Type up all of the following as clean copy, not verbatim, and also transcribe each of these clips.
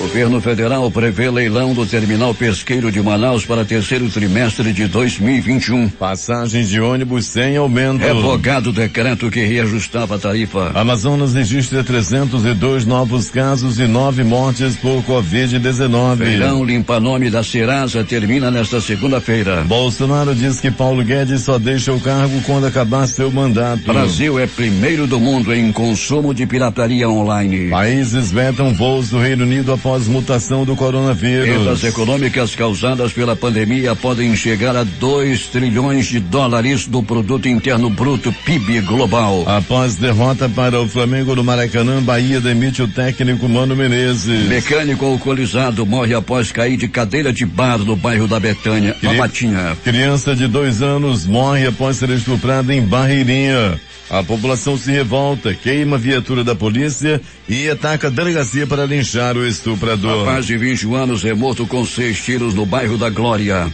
Governo federal prevê leilão do terminal pesqueiro de Manaus para terceiro trimestre de 2021. Passagens de ônibus sem aumento. Revogado o decreto que reajustava a tarifa. Amazonas registra 302 novos casos e 9 mortes por Covid-19. Feirão limpa-nome da Serasa termina nesta segunda-feira. Bolsonaro diz que Paulo Guedes só deixa o cargo quando acabar seu mandato. Brasil é primeiro do mundo em consumo de pirataria online. Países vetam voos do Reino Unido após mutação do coronavírus. Perdas econômicas causadas pela pandemia podem chegar a 2 trilhões de dólares do produto interno bruto PIB global. Após derrota para o Flamengo no Maracanã, Bahia demite o técnico Mano Menezes. Mecânico alcoolizado morre após cair de cadeira de bar no bairro da Betânia, Matinha. Criança de 2 anos morre após ser estuprada em Barreirinha. A população se revolta, queima a viatura da polícia e ataca a delegacia para linchar o estuprador. Rapaz de 21 anos é morto com 6 tiros no bairro da Glória.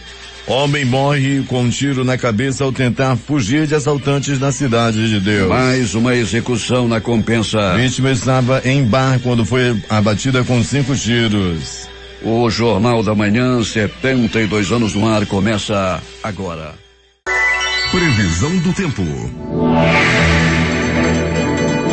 Homem morre com um tiro na cabeça ao tentar fugir de assaltantes na Cidade de Deus. Mais uma execução na Compensa. A vítima estava em bar quando foi abatida com 5 tiros. O Jornal da Manhã, 72 anos no ar, começa agora. Previsão do tempo.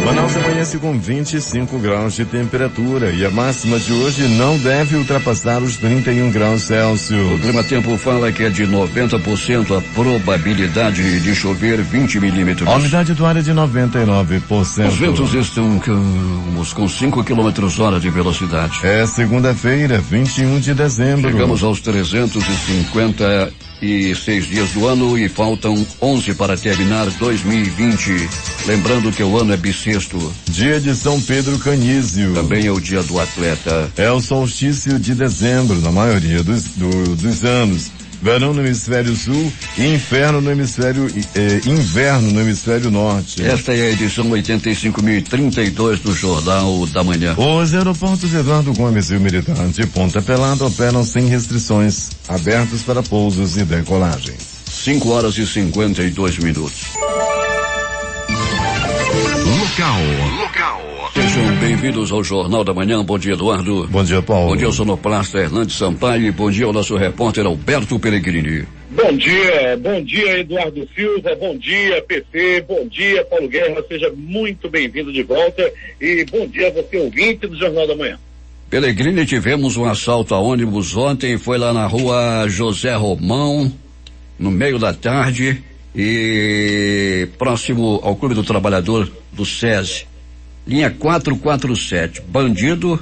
Manaus amanhece com 25 graus de temperatura e a máxima de hoje não deve ultrapassar os 31 graus Celsius. O Clima Tempo fala que é de 90% a probabilidade de chover 20 milímetros. A umidade do ar é de 99%. Os ventos estão com 5 km/h de velocidade. É segunda-feira, 21 de dezembro. Chegamos aos 356 dias do ano e faltam 11 para terminar 2020. Lembrando que o ano é bissexto. Dia de São Pedro Canísio. Também é o dia do atleta. É o solstício de dezembro, na maioria dos anos. Verão no hemisfério sul e inverno no hemisfério norte. Esta é a edição 85.032 do Jornal da Manhã. Os aeroportos Eduardo Gomes e o Militante Ponta Pelada operam sem restrições, abertos para pousos e decolagens. 5h52. Local. Sejam bem-vindos ao Jornal da Manhã. Bom dia, Eduardo. Bom dia, Paulo. Bom dia ao sonoplasta Hernandes Sampaio e bom dia ao nosso repórter Alberto Pellegrini. Bom dia Eduardo Silva, bom dia PC, bom dia Paulo Guerra, seja muito bem-vindo de volta e bom dia a você ouvinte do Jornal da Manhã. Pellegrini, tivemos um assalto a ônibus ontem, foi lá na rua José Romão, no meio da tarde e próximo ao Clube do Trabalhador do SESI, linha 447. Bandido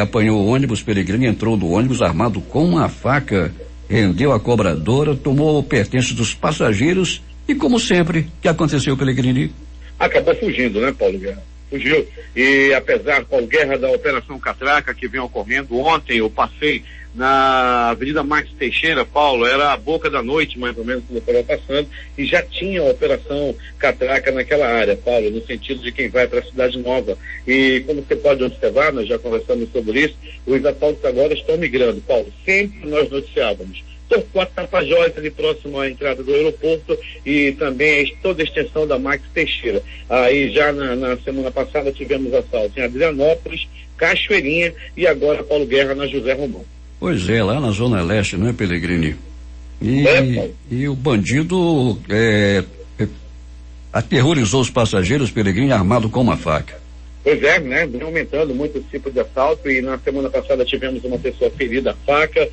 apanhou o ônibus, Pellegrini entrou no ônibus armado com uma faca, rendeu a cobradora, tomou pertences dos passageiros e, como sempre, o que aconteceu, Pellegrini? Acabou fugindo, né, Paulo Guerra? Fugiu. E apesar, Paulo Guerra, da Operação Catraca que vem ocorrendo, ontem eu passei na Avenida Marques Teixeira, Paulo, era a boca da noite, mais ou menos, que eu estava passando, e já tinha a Operação Catraca naquela área, Paulo, no sentido de quem vai para a Cidade Nova. E como você pode observar, nós já conversamos sobre isso, os assaltos agora estão migrando, Paulo. Sempre nós noticiávamos Torquato Tapajós, ali próximo à entrada do aeroporto, e também toda a extensão da Marques Teixeira. Aí já na semana passada tivemos assalto em Adrianópolis, Cachoeirinha e agora, Paulo Guerra, na José Romão. Pois é, lá na Zona Leste, não é, Pellegrini? E o bandido aterrorizou os passageiros, Pellegrini, armado com uma faca. Pois é, né? Vem aumentando muito esse tipo de assalto e na semana passada tivemos uma pessoa ferida a faca,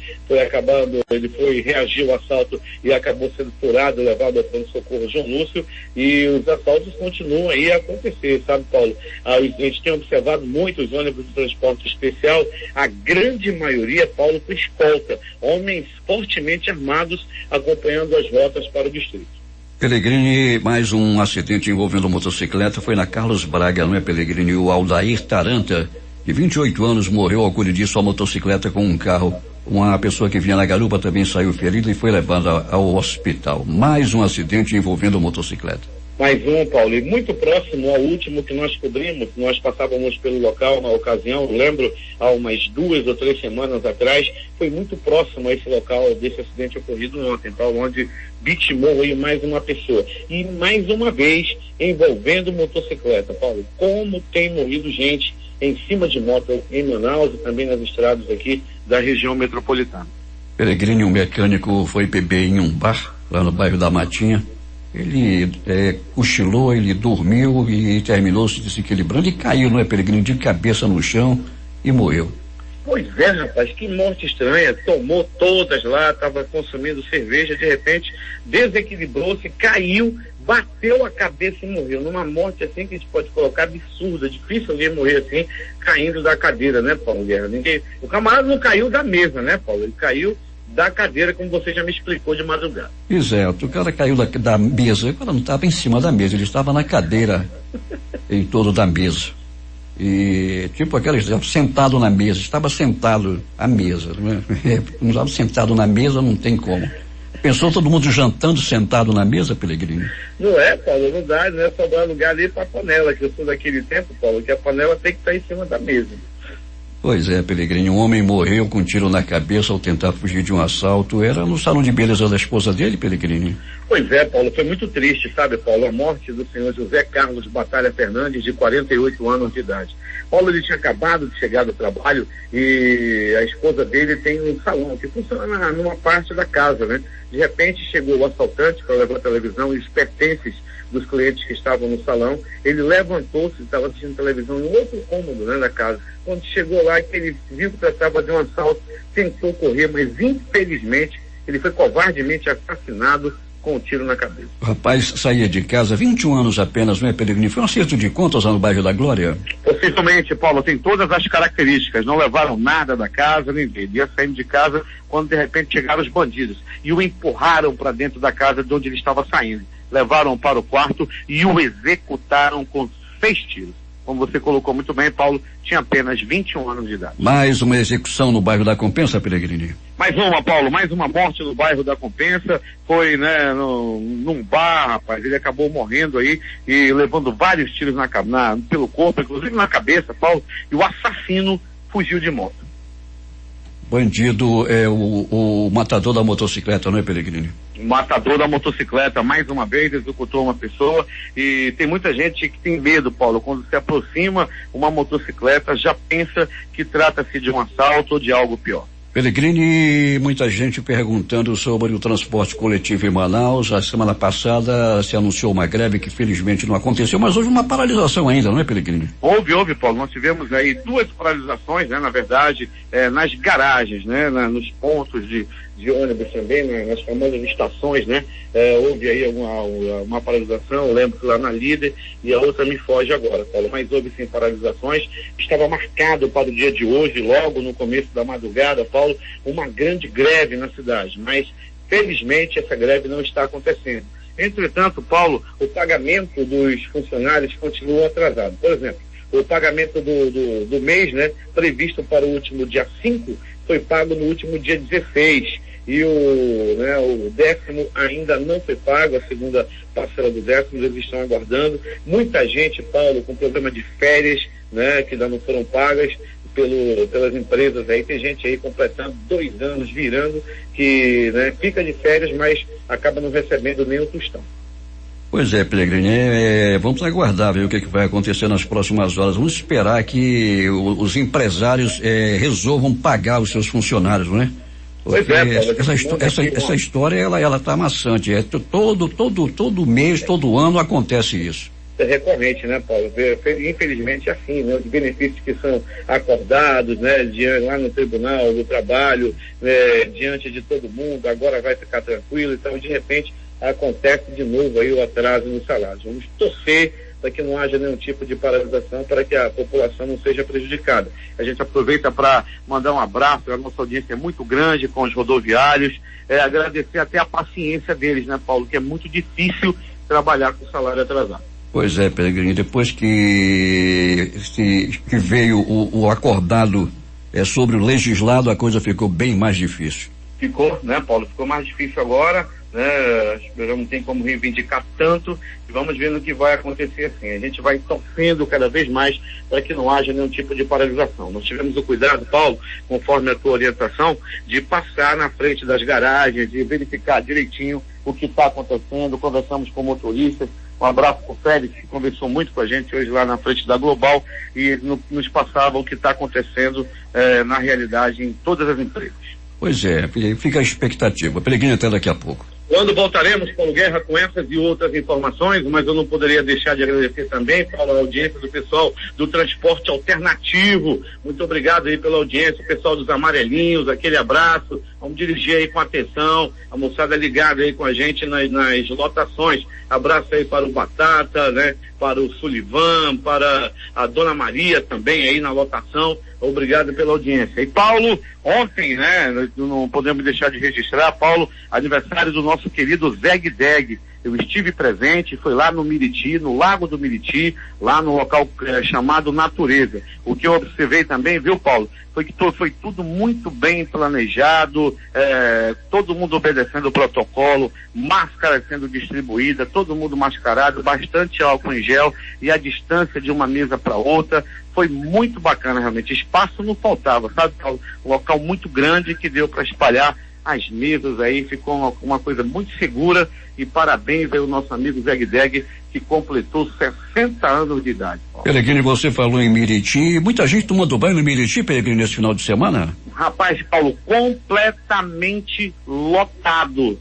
ele reagiu ao assalto e acabou sendo furado, levado ao pronto-socorro João Lúcio, e os assaltos continuam aí a acontecer, sabe, Paulo? A gente tem observado muitos ônibus de transporte especial, a grande maioria, Paulo, com escolta, homens fortemente armados acompanhando as rotas para o distrito. Pellegrini, mais um acidente envolvendo motocicleta, foi na Carlos Braga, não é, Pellegrini? O Aldair Taranta, de 28 anos, morreu ao colidir sua motocicleta com um carro. Uma pessoa que vinha na garupa também saiu ferida e foi levada ao hospital. Mais um acidente envolvendo motocicleta. Mais um, Paulo, e muito próximo ao último que nós cobrimos, nós passávamos pelo local na ocasião, lembro, há umas 2 ou 3 semanas atrás, foi muito próximo a esse local desse acidente ocorrido ontem, Paulo, onde vitimou aí mais uma pessoa. E mais uma vez envolvendo motocicleta, Paulo, como tem morrido gente em cima de moto em Manaus e também nas estradas aqui da região metropolitana. Peregrino, um mecânico, foi beber em um bar, lá no bairro da Matinha. Ele cochilou, ele dormiu e terminou se desequilibrando e caiu, não é, Peregrino, de cabeça no chão e morreu. Pois é, rapaz, que morte estranha. Tomou todas lá, estava consumindo cerveja, de repente desequilibrou-se, caiu, bateu a cabeça e morreu. Numa morte assim que a gente pode colocar absurda, difícil alguém morrer assim, caindo da cadeira, né, Paulo Guerra? O camarada não caiu da mesa, né, Paulo? Ele caiu da cadeira, como você já me explicou de madrugada. Exato, o cara caiu da mesa, o cara não estava em cima da mesa, ele estava na cadeira em torno da mesa. E tipo aquele sentado na mesa, estava sentado à mesa, né? Não estava sentado na mesa, não tem como. Pensou todo mundo jantando sentado na mesa, Peregrino? Não é, Paulo, não dá, não é sobrar lugar ali para a panela, que eu sou daquele tempo, Paulo, que a panela tem que estar em cima da mesa. Pois é, Peregrino, um homem morreu com um tiro na cabeça ao tentar fugir de um assalto. Era no salão de beleza da esposa dele, Peregrino? Pois é, Paulo, foi muito triste, sabe, Paulo, a morte do senhor José Carlos Batalha Fernandes, de 48 anos de idade. Paulo, ele tinha acabado de chegar do trabalho e a esposa dele tem um salão que funciona numa parte da casa, né? De repente chegou o assaltante para levar a televisão e os pertences dos clientes que estavam no salão. Ele levantou-se, estava assistindo televisão no outro cômodo, né, da casa. Quando chegou lá, ele viu que tratava de um assalto, tentou correr, mas infelizmente ele foi covardemente assassinado com um tiro na cabeça. O rapaz saía de casa 21 anos apenas, não é, Peregrino? Foi um acerto de contas lá no bairro da Glória? Possivelmente, Paulo, tem todas as características, não levaram nada da casa, nem dele. Ia saindo de casa quando de repente chegaram os bandidos e o empurraram para dentro da casa de onde ele estava saindo. Levaram para o quarto e o executaram com 6 tiros. Como você colocou muito bem, Paulo, tinha apenas 21 anos de idade. Mais uma execução no bairro da Compensa, Peregrini? Mais uma, Paulo, mais uma morte no bairro da Compensa. Foi, né, num bar, rapaz. Ele acabou morrendo aí e levando vários tiros pelo corpo, inclusive na cabeça, Paulo. E o assassino fugiu de moto. Bandido é o matador da motocicleta, não é, Peregrini? O matador da motocicleta, mais uma vez, executou uma pessoa e tem muita gente que tem medo, Paulo, quando se aproxima uma motocicleta, já pensa que trata-se de um assalto ou de algo pior. Peregrini, muita gente perguntando sobre o transporte coletivo em Manaus. A semana passada se anunciou uma greve que felizmente não aconteceu, mas houve uma paralisação ainda, não é, Peregrini? Houve, Paulo. Nós tivemos aí 2 paralisações, né, na verdade, nas garagens, né, nos pontos de ônibus também, nas famosas estações, né? Houve aí uma paralisação, eu lembro que lá na Líder, e a outra me foge agora, Paulo, mas houve sim paralisações. Estava marcado para o dia de hoje, logo no começo da madrugada, Paulo, uma grande greve na cidade, mas felizmente essa greve não está acontecendo. Entretanto, Paulo, o pagamento dos funcionários continua atrasado. Por exemplo, o pagamento do mês, né, previsto para o último dia 5, foi pago no último dia 16. E o 10º ainda não foi pago, a segunda parcela do 10º, eles estão aguardando. Muita gente, Paulo, com problema de férias, né, que ainda não foram pagas pelas empresas aí. Tem gente aí completando 2 anos, virando, que, né, fica de férias, mas acaba não recebendo nem um tostão. Pois é, Peregrini, vamos aguardar ver o que vai acontecer nas próximas horas. Vamos esperar que os empresários resolvam pagar os seus funcionários, não é? Pois é, Paulo, essa história ela tá amassante. Todo mês, todo ano acontece isso. É recorrente, né, Paulo? Infelizmente é assim, né? Os benefícios que são acordados, né, lá no Tribunal do Trabalho, diante de todo mundo, agora vai ficar tranquilo, então de repente acontece de novo aí o atraso no salário. Vamos torcer para que não haja nenhum tipo de paralisação, para que a população não seja prejudicada. A gente aproveita para mandar um abraço, a nossa audiência é muito grande com os rodoviários, agradecer até a paciência deles, né, Paulo, que é muito difícil trabalhar com salário atrasado. Pois é, Peregrini, depois que veio o acordado sobre o legislado, a coisa ficou bem mais difícil. Ficou, né, Paulo? Ficou mais difícil agora, né? Não tem como reivindicar tanto e vamos ver no que vai acontecer assim. A gente vai torcendo cada vez mais para que não haja nenhum tipo de paralisação. Nós tivemos o cuidado, Paulo, conforme a tua orientação, de passar na frente das garagens, de verificar direitinho o que está acontecendo. Conversamos com motoristas, Um abraço pro Félix, que conversou muito com a gente hoje lá na frente da Global e nos passava o que está acontecendo na realidade em todas as empresas. Pois é, fica a expectativa. Peregrino, até daqui a pouco. Quando voltaremos, Paulo Guerra, com essas e outras informações, mas eu não poderia deixar de agradecer também pela audiência do pessoal do transporte alternativo. Muito obrigado aí pela audiência, o pessoal dos amarelinhos, aquele abraço. Vamos dirigir aí com atenção, a moçada ligada aí com a gente nas lotações. Abraço aí para o Batata, né? Para o Sullivan, para a Dona Maria também aí na lotação. Obrigado pela audiência. E Paulo, ontem, né? Não podemos deixar de registrar, Paulo, aniversário do nosso querido Zeg Deg. Eu estive presente, foi lá no Miriti, no Lago do Miriti, lá no local chamado Natureza. O que eu observei também, viu, Paulo, foi que foi tudo muito bem planejado, todo mundo obedecendo o protocolo, máscara sendo distribuída, todo mundo mascarado, bastante álcool em gel e a distância de uma mesa para outra. Foi muito bacana, realmente. Espaço não faltava, sabe, Paulo? Um local muito grande que deu para espalhar as mesas aí, ficou uma coisa muito segura. E parabéns ao nosso amigo Zeg Deg, que completou 60 anos de idade. Peregrino, você falou em Miriti, muita gente tomando banho no Miriti, Peregrino, nesse final de semana? Rapaz, Paulo, completamente lotado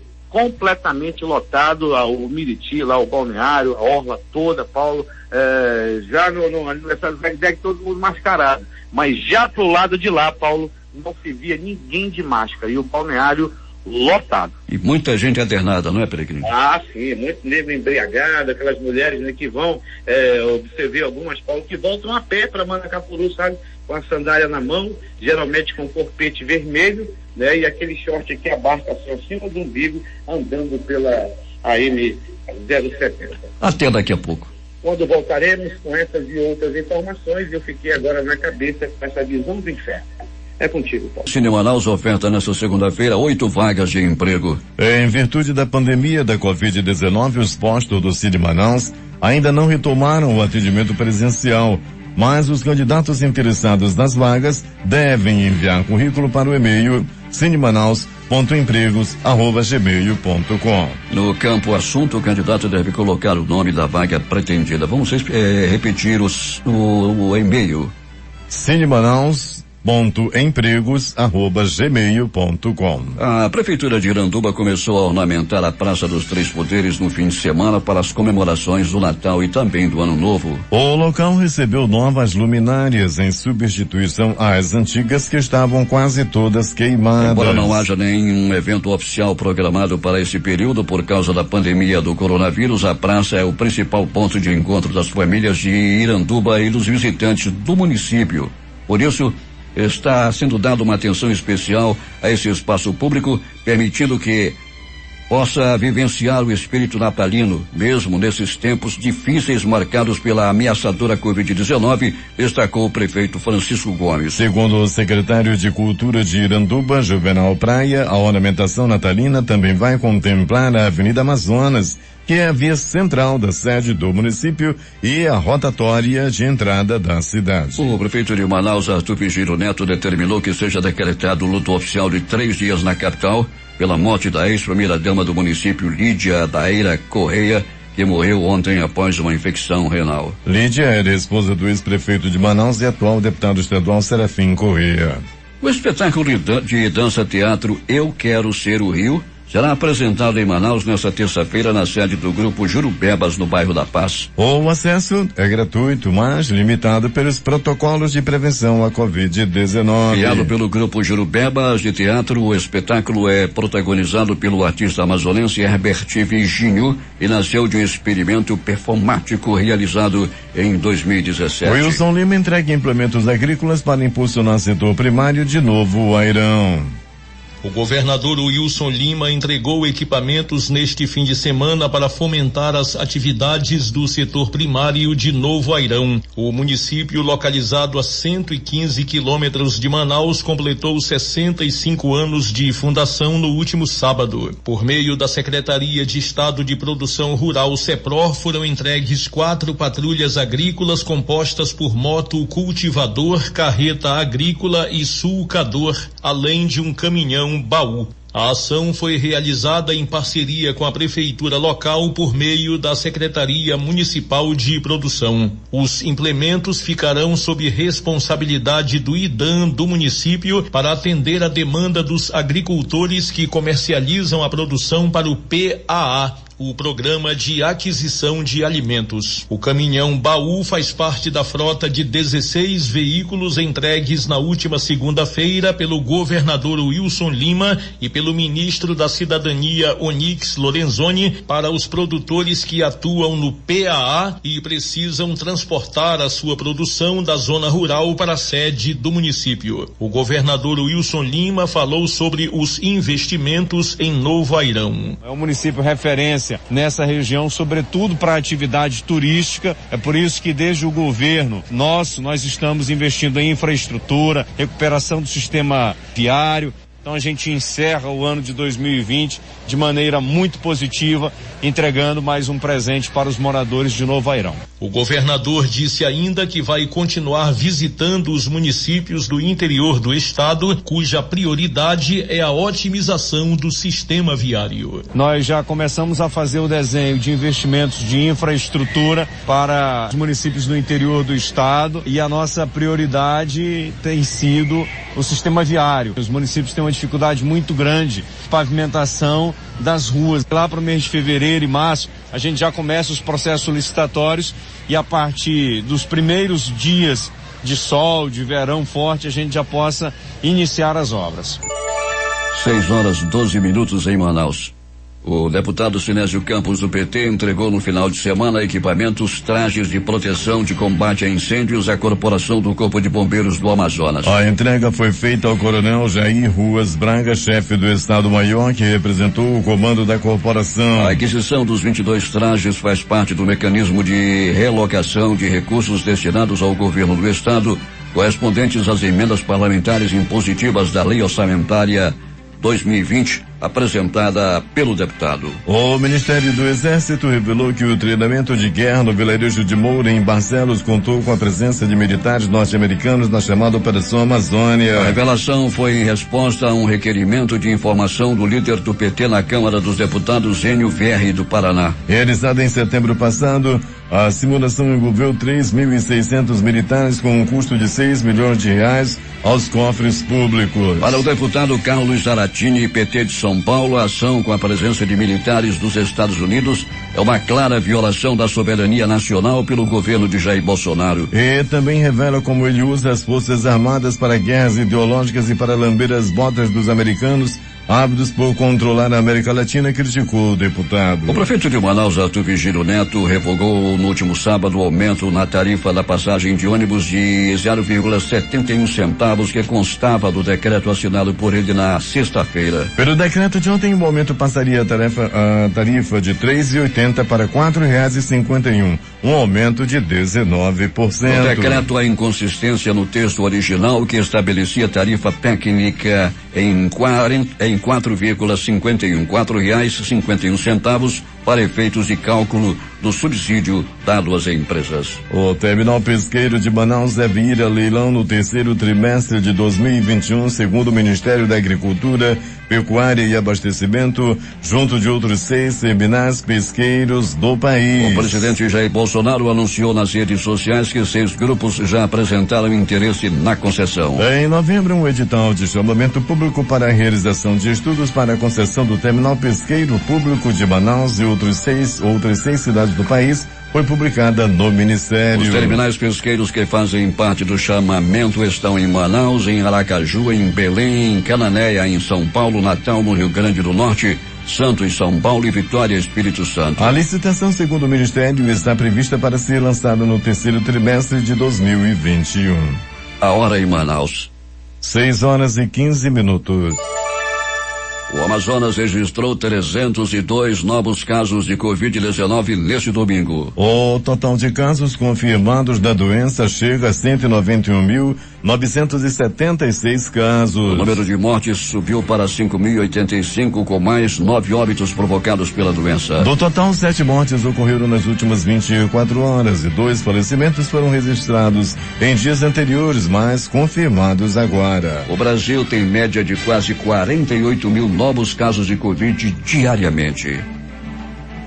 o Miriti, lá o balneário, a orla toda, Paulo, já no aniversário do Zeg Deg, todo mundo mascarado, mas já pro lado de lá, Paulo, não se via ninguém de máscara, e o balneário lotado. E muita gente alternada, não é, Peregrino? Ah, sim, muito negro embriagado, aquelas mulheres, né, que vão, observei algumas, Paulo, que voltam a pé para Manacapuru, sabe, com a sandália na mão, geralmente com corpete vermelho, né, e aquele short que abarca assim acima do umbigo, andando pela AM 070. Até daqui a pouco. Quando voltaremos com essas e outras informações, eu fiquei agora na cabeça com essa visão do inferno. É contigo, Paulo. Cine Manaus oferta nesta segunda-feira 8 vagas de emprego. Em virtude da pandemia da Covid-19, os postos do Cine Manaus ainda não retomaram o atendimento presencial, mas os candidatos interessados nas vagas devem enviar currículo para o e-mail cinemanaus.empregos@gmail.com. No campo assunto, o candidato deve colocar o nome da vaga pretendida. Vamos repetir o e-mail. cinemanaus.empregos@gmail.com. A Prefeitura de Iranduba começou a ornamentar a Praça dos Três Poderes no fim de semana para as comemorações do Natal e também do Ano Novo. O local recebeu novas luminárias em substituição às antigas que estavam quase todas queimadas. Embora não haja nenhum evento oficial programado para esse período por causa da pandemia do coronavírus, a praça é o principal ponto de encontro das famílias de Iranduba e dos visitantes do município. Por isso, está sendo dada uma atenção especial a esse espaço público, permitindo que possa vivenciar o espírito natalino, mesmo nesses tempos difíceis marcados pela ameaçadora Covid-19, destacou o prefeito Francisco Gomes. Segundo o secretário de Cultura de Iranduba, Juvenal Praia, a ornamentação natalina também vai contemplar a Avenida Amazonas, que é a via central da sede do município e a rotatória de entrada da cidade. O prefeito de Manaus, Arthur Pigiro Neto, determinou que seja decretado luto oficial de 3 dias na capital pela morte da ex-primeira-dama do município, Lídia Daíra Correia, que morreu ontem após uma infecção renal. Lídia era esposa do ex-prefeito de Manaus e atual deputado estadual Serafim Correia. O espetáculo de dança-teatro Eu Quero Ser o Rio será apresentado em Manaus nesta terça-feira na sede do Grupo Jurubebas, no bairro da Paz. O acesso é gratuito, mas limitado pelos protocolos de prevenção à Covid-19. Criado pelo Grupo Jurubebas de Teatro, o espetáculo é protagonizado pelo artista amazonense Herbert Virginio e nasceu de um experimento performático realizado em 2017. Wilson Lima entrega implementos agrícolas para impulsionar setor primário de Novo Airão. O governador Wilson Lima entregou equipamentos neste fim de semana para fomentar as atividades do setor primário de Novo Airão. O município, localizado a 115 quilômetros de Manaus, completou 65 anos de fundação no último sábado. Por meio da Secretaria de Estado de Produção Rural, SEPROR, foram entregues 4 patrulhas agrícolas compostas por moto cultivador, carreta agrícola e sulcador, além de um caminhão baú. A ação foi realizada em parceria com a prefeitura local por meio da Secretaria Municipal de Produção. Os implementos ficarão sob responsabilidade do IDAM do município para atender a demanda dos agricultores que comercializam a produção para o PAA, o Programa de Aquisição de Alimentos. O caminhão baú faz parte da frota de 16 veículos entregues na última segunda-feira pelo governador Wilson Lima e pelo ministro da Cidadania Onyx Lorenzoni para os produtores que atuam no PAA e precisam transportar a sua produção da zona rural para a sede do município. O governador Wilson Lima falou sobre os investimentos em Novo Airão. É um município referência nessa região, sobretudo para a atividade turística. É por isso que desde o governo nós estamos investindo em infraestrutura, recuperação do sistema viário. Então a gente encerra o ano de 2020 de maneira muito positiva, entregando mais um presente para os moradores de Novo Airão. O governador disse ainda que vai continuar visitando os municípios do interior do estado, cuja prioridade é a otimização do sistema viário. Nós já começamos a fazer o desenho de investimentos de infraestrutura para os municípios do interior do estado e a nossa prioridade tem sido o sistema viário. Os municípios têm uma dificuldade muito grande de pavimentação das ruas. Lá para o mês de fevereiro e março, a gente já começa os processos licitatórios e a partir dos primeiros dias de sol, de verão forte, a gente já possa iniciar as obras. 6h12 em Manaus. O deputado Sinésio Campos do PT entregou no final de semana equipamentos, trajes de proteção de combate a incêndios à Corporação do Corpo de Bombeiros do Amazonas. A entrega foi feita ao coronel Jair Ruas Braga, chefe do Estado-Maior, que representou o comando da corporação. A aquisição dos 22 trajes faz parte do mecanismo de relocação de recursos destinados ao governo do estado, correspondentes às emendas parlamentares impositivas da Lei Orçamentária 2020, apresentada pelo deputado. O Ministério do Exército revelou que o treinamento de guerra no vilarejo de Moura, em Barcelos, contou com a presença de militares norte-americanos na chamada Operação Amazônia. A revelação foi em resposta a um requerimento de informação do líder do PT na Câmara dos Deputados, Enio Verri, do Paraná. Realizada em setembro passado, a simulação envolveu 3.600 militares com um custo de R$6 milhões aos cofres públicos. Para o deputado Carlos Zaratini, PT de São Paulo, a ação com a presença de militares dos Estados Unidos é uma clara violação da soberania nacional pelo governo de Jair Bolsonaro. E também revela como ele usa as Forças Armadas para guerras ideológicas e para lamber as botas dos americanos, ávidos por controlar a América Latina, criticou o deputado. O prefeito de Manaus, Arthur Vigílio Neto, revogou no último sábado o aumento na tarifa da passagem de ônibus de 0,71 centavos que constava do decreto assinado por ele na sexta-feira. Pelo decreto de ontem, o aumento passaria a tarifa de R$3,80 para R$4,51, um aumento de 19%. O decreto há inconsistência no texto original que estabelecia tarifa técnica em R$4,51 para efeitos de cálculo do subsídio dado às empresas. O terminal pesqueiro de Manaus deve ir a leilão no terceiro trimestre de 2021, segundo o Ministério da Agricultura, Pecuária e Abastecimento, junto de outros 6 terminais pesqueiros do país. O presidente Jair Bolsonaro anunciou nas redes sociais que 6 grupos já apresentaram interesse na concessão. Em novembro, um edital de chamamento público para a realização de estudos para a concessão do terminal pesqueiro público de Manaus e outras seis cidades do país foi publicada no Ministério. Os terminais pesqueiros que fazem parte do chamamento estão em Manaus, em Aracaju, em Belém, em Cananéia, em São Paulo, Natal, no Rio Grande do Norte, Santos, São Paulo e Vitória, Espírito Santo. A licitação, segundo o Ministério, está prevista para ser lançada no terceiro trimestre de 2021. A hora em Manaus. 6h15. O Amazonas registrou 302 novos casos de Covid-19 neste domingo. O total de casos confirmados da doença chega a 191.000 976 casos. O número de mortes subiu para 5.085, com mais 9 óbitos provocados pela doença. Do total, 7 mortes ocorreram nas últimas 24 horas e 2 falecimentos foram registrados em dias anteriores, mas confirmados agora. O Brasil tem média de quase 48 mil novos casos de Covid diariamente.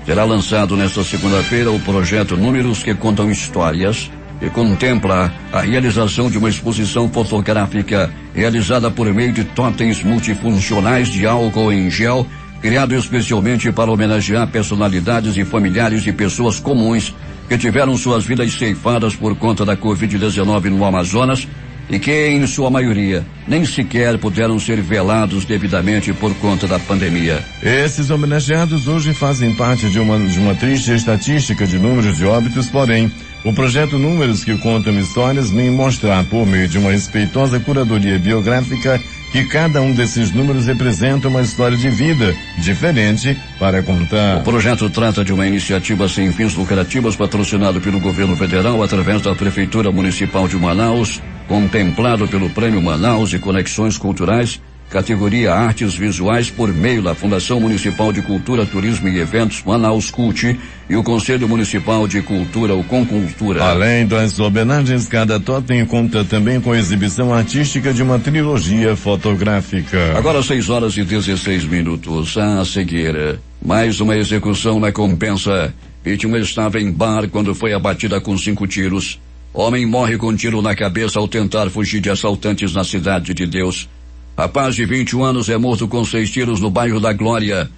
Será lançado nesta segunda-feira o projeto Números, que contam histórias, e contempla a realização de uma exposição fotográfica realizada por meio de totens multifuncionais de álcool em gel, criado especialmente para homenagear personalidades e familiares de pessoas comuns que tiveram suas vidas ceifadas por conta da Covid-19 no Amazonas e que, em sua maioria, nem sequer puderam ser velados devidamente por conta da pandemia. Esses homenageados hoje fazem parte de uma triste estatística de números de óbitos, porém, o projeto Números, que contam histórias, vem mostrar, por meio de uma respeitosa curadoria biográfica, que cada um desses números representa uma história de vida diferente para contar. O projeto trata de uma iniciativa sem fins lucrativos, patrocinado pelo governo federal através da Prefeitura Municipal de Manaus, contemplado pelo Prêmio Manaus e Conexões Culturais, categoria Artes Visuais, por meio da Fundação Municipal de Cultura, Turismo e Eventos Manaus Cult e o Conselho Municipal de Cultura, o Concultura. Além das homenagens, cada totem conta também com a exibição artística de uma trilogia fotográfica. Agora 6h16. A seguir, mais uma execução na Compensa. Vítima estava em bar quando foi abatida com 5 tiros. Homem morre com tiro na cabeça ao tentar fugir de assaltantes na Cidade de Deus. Rapaz de 21 anos é morto com 6 tiros no bairro da Glória.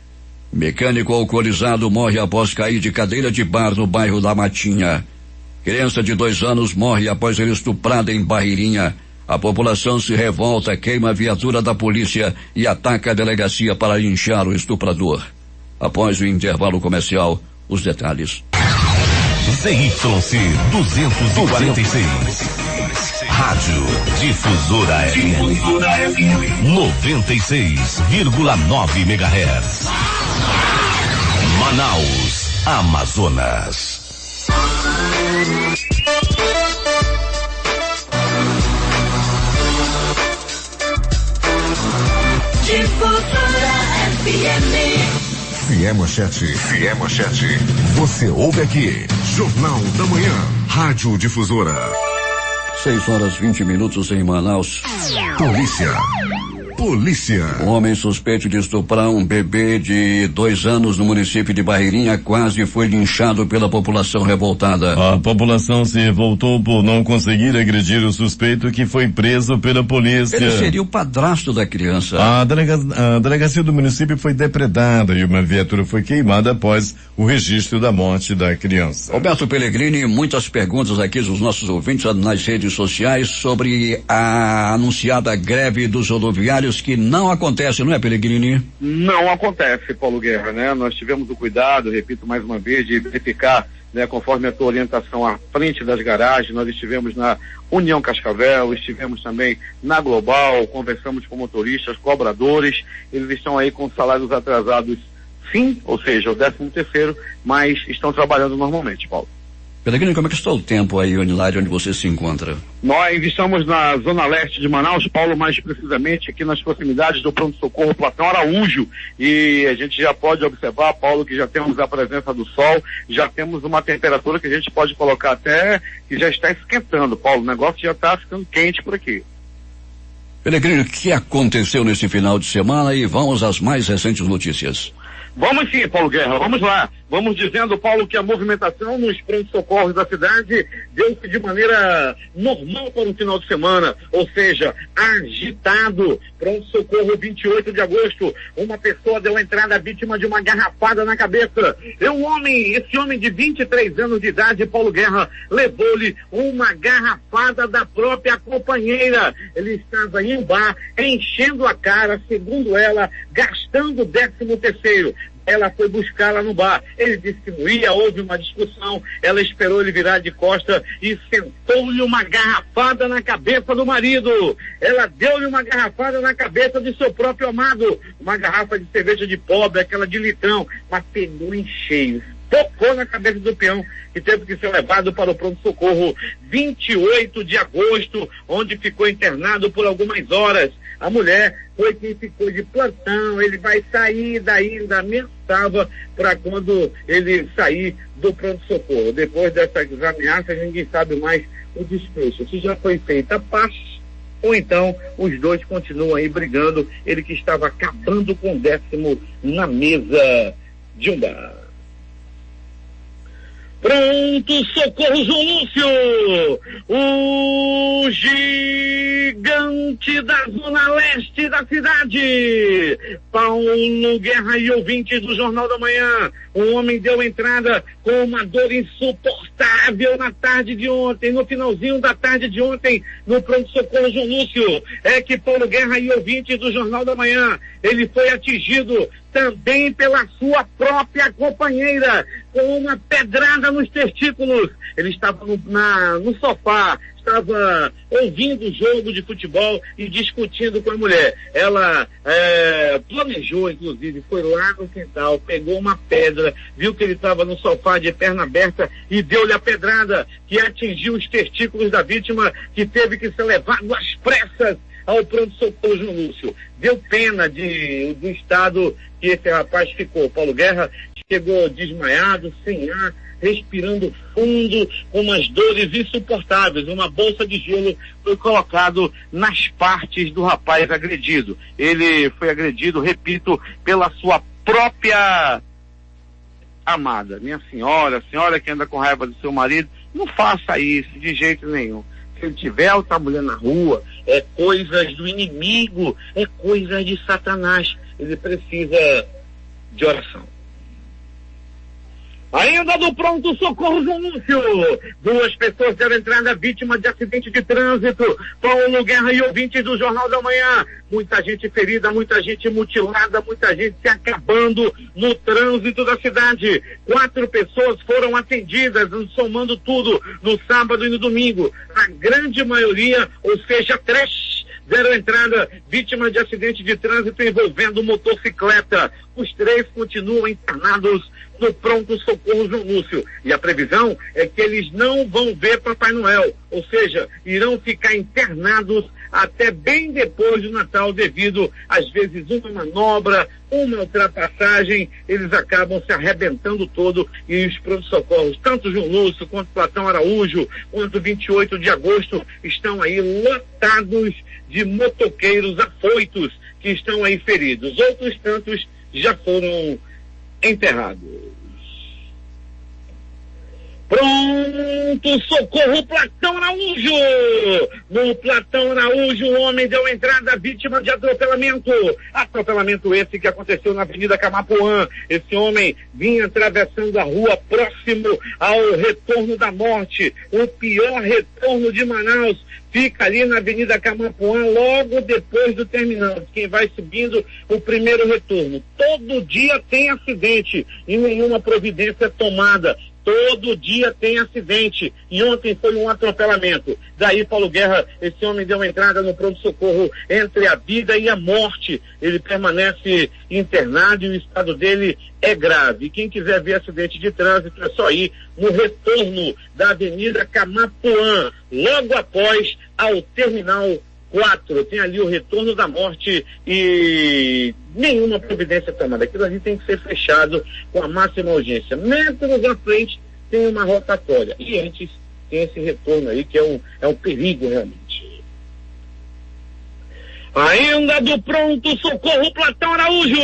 Mecânico alcoolizado morre após cair de cadeira de bar no bairro da Matinha. Criança de 2 anos morre após ser estuprada em Barreirinha. A população se revolta, queima a viatura da polícia e ataca a delegacia para linchar o estuprador. Após o intervalo comercial, os detalhes. ZYC 246. Rádio Difusora FM 96,9 MHz. Manaus, Amazonas. Difusora FM. Manchete. Você ouve aqui. Jornal da Manhã. Rádio Difusora. 6h20 em Manaus. Polícia. Um homem suspeito de estuprar um bebê de 2 anos no município de Barreirinha quase foi linchado pela população revoltada. A população se revoltou por não conseguir agredir o suspeito, que foi preso pela polícia. Ele seria o padrasto da criança. A delegacia do município foi depredada e uma viatura foi queimada após o registro da morte da criança. Roberto Pellegrini, muitas perguntas aqui dos nossos ouvintes nas redes sociais sobre a anunciada greve dos rodoviários, que não acontece, não é, Pellegrini? Não acontece, Paulo Guerra, né? Nós tivemos o cuidado, repito mais uma vez, de verificar, né, conforme a tua orientação, à frente das garagens. Nós estivemos na União Cascavel, estivemos também na Global, conversamos com motoristas, cobradores. Eles estão aí com salários atrasados, sim, ou seja, o 13º, mas estão trabalhando normalmente, Paulo. Pellegrini, como é que está o tempo aí, Onilari, onde você se encontra? Nós estamos na zona leste de Manaus, Paulo, mais precisamente aqui nas proximidades do pronto-socorro Platão Araújo, e a gente já pode observar, Paulo, que já temos a presença do sol, já temos uma temperatura que a gente pode colocar até que já está esquentando, Paulo, o negócio já está ficando quente por aqui. Pellegrini, o que aconteceu nesse final de semana, e vamos às mais recentes notícias. Vamos sim, Paulo Guerra, vamos lá. Vamos dizendo, Paulo, que a movimentação nos pronto-socorros da cidade deu-se de maneira normal para o final de semana, ou seja, agitado. Pronto-socorro 28 de agosto, uma pessoa deu entrada vítima de uma garrafada na cabeça. Esse homem de 23 anos de idade, Paulo Guerra, levou-lhe uma garrafada da própria companheira. Ele estava em um bar, enchendo a cara, segundo ela, gastando o 13º. Ela foi buscá-la no bar. Ele disse que não ia, houve uma discussão. Ela esperou ele virar de costa e sentou-lhe uma garrafada na cabeça do marido. Ela deu-lhe uma garrafada na cabeça de seu próprio amado. Uma garrafa de cerveja de pobre, aquela de litrão, mas pegou em cheio. tocou na cabeça do peão, que teve que ser levado para o pronto-socorro 28 de agosto, onde ficou internado por algumas horas. A mulher foi quem ficou de plantão, ele vai sair daí, ainda ameaçava para quando ele sair do pronto-socorro. Depois dessas ameaças, ninguém sabe mais o desfecho. Se já foi feita a paz, ou então os dois continuam aí brigando, ele que estava acabando com o 10º na mesa de um bar. Pronto, socorro, João Lúcio, o gigante da zona leste da cidade, Paulo Guerra e ouvintes do Jornal da Manhã. Um homem deu entrada com uma dor insuportável na tarde de ontem, no finalzinho da tarde de ontem, no pronto-socorro, João Lúcio. É que Paulo Guerra e ouvintes do Jornal da Manhã, ele foi atingido também pela sua própria companheira, com uma pedrada nos testículos. Ele estava no sofá, estava ouvindo o jogo de futebol e discutindo com a mulher. Ela planejou, inclusive, foi lá no quintal, pegou uma pedra, viu que ele estava no sofá de perna aberta e deu-lhe a pedrada que atingiu os testículos da vítima, que teve que ser levado às pressas ao pronto-socorro, João Lúcio. Deu pena do estado que esse rapaz ficou. Paulo Guerra chegou desmaiado, sem ar, respirando fundo, com umas dores insuportáveis. Uma bolsa de gelo foi colocado nas partes do rapaz agredido. Ele foi agredido, repito, pela sua própria amada. Minha senhora, senhora que anda com raiva do seu marido, não faça isso de jeito nenhum. Se ele tiver outra mulher na rua, é coisas do inimigo, é coisas de Satanás. Ele precisa de oração. Ainda do pronto-socorro, João Lúcio. 2 pessoas deram entrada vítima de acidente de trânsito. Paulo Guerra e ouvintes do Jornal da Manhã. Muita gente ferida, muita gente mutilada, muita gente se acabando no trânsito da cidade. 4 pessoas foram atendidas, somando tudo, no sábado e no domingo. A grande maioria, ou seja, 3, deram entrada vítima de acidente de trânsito envolvendo motocicleta. Os 3 continuam internados no pronto-socorro, João Lúcio. E a previsão é que eles não vão ver Papai Noel, ou seja, irão ficar internados até bem depois do Natal, devido, às vezes, uma manobra, uma ultrapassagem, eles acabam se arrebentando todo, e os pronto-socorros, tanto João Lúcio, quanto Platão Araújo, quanto 28 de agosto, estão aí lotados de motoqueiros afoitos, que estão aí feridos. Outros tantos já foram enterrados. Pronto, socorro, Platão Araújo! No Platão Araújo, um homem deu entrada vítima de atropelamento. Atropelamento esse que aconteceu na Avenida Camapuã. Esse homem vinha atravessando a rua próximo ao Retorno da Morte, o pior retorno de Manaus. Fica ali na Avenida Camapuã, logo depois do terminal. Quem vai subindo, o primeiro retorno. Todo dia tem acidente e nenhuma providência tomada. Todo dia tem acidente. E ontem foi um atropelamento. Daí, Paulo Guerra, esse homem deu uma entrada no pronto-socorro entre a vida e a morte. Ele permanece internado e o estado dele é grave. Quem quiser ver acidente de trânsito é só ir no retorno da Avenida Camapuã, logo após ao Terminal 4. Tem ali o Retorno da Morte e nenhuma providência tomada. Aquilo ali tem que ser fechado com a máxima urgência. Metros à frente tem uma rotatória. E antes tem esse retorno aí que é um perigo realmente. Ainda do pronto-socorro, Platão Araújo!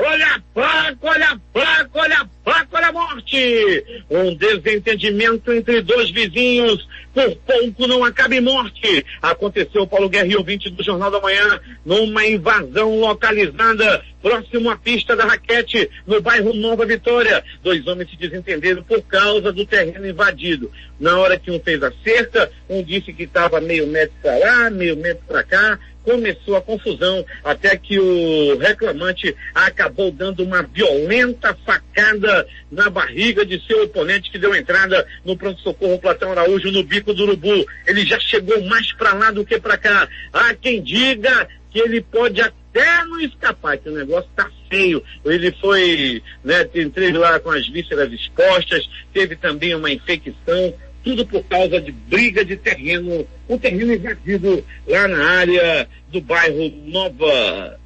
Olha a faca, olha a faca, olha a faca, olha a morte! Um desentendimento entre 2 vizinhos, por pouco não acaba em morte. Aconteceu, Paulo Guerra e ouvinte do Jornal da Manhã, numa invasão localizada próximo à pista da raquete, no bairro Nova Vitória. 2 homens se desentenderam por causa do terreno invadido. Na hora que um fez a cerca, um disse que estava meio metro para lá, meio metro para cá. Começou a confusão, até que o reclamante acabou dando uma violenta facada na barriga de seu oponente, que deu entrada no pronto-socorro Platão Araújo, no Bico do Urubu. Ele já chegou mais para lá do que para cá. Há quem diga que ele pode até não escapar, que o negócio tá feio. Ele foi, né, teve lá com as vísceras expostas, teve também uma infecção, tudo por causa de briga de terreno, um terreno invadido lá na área do bairro Nova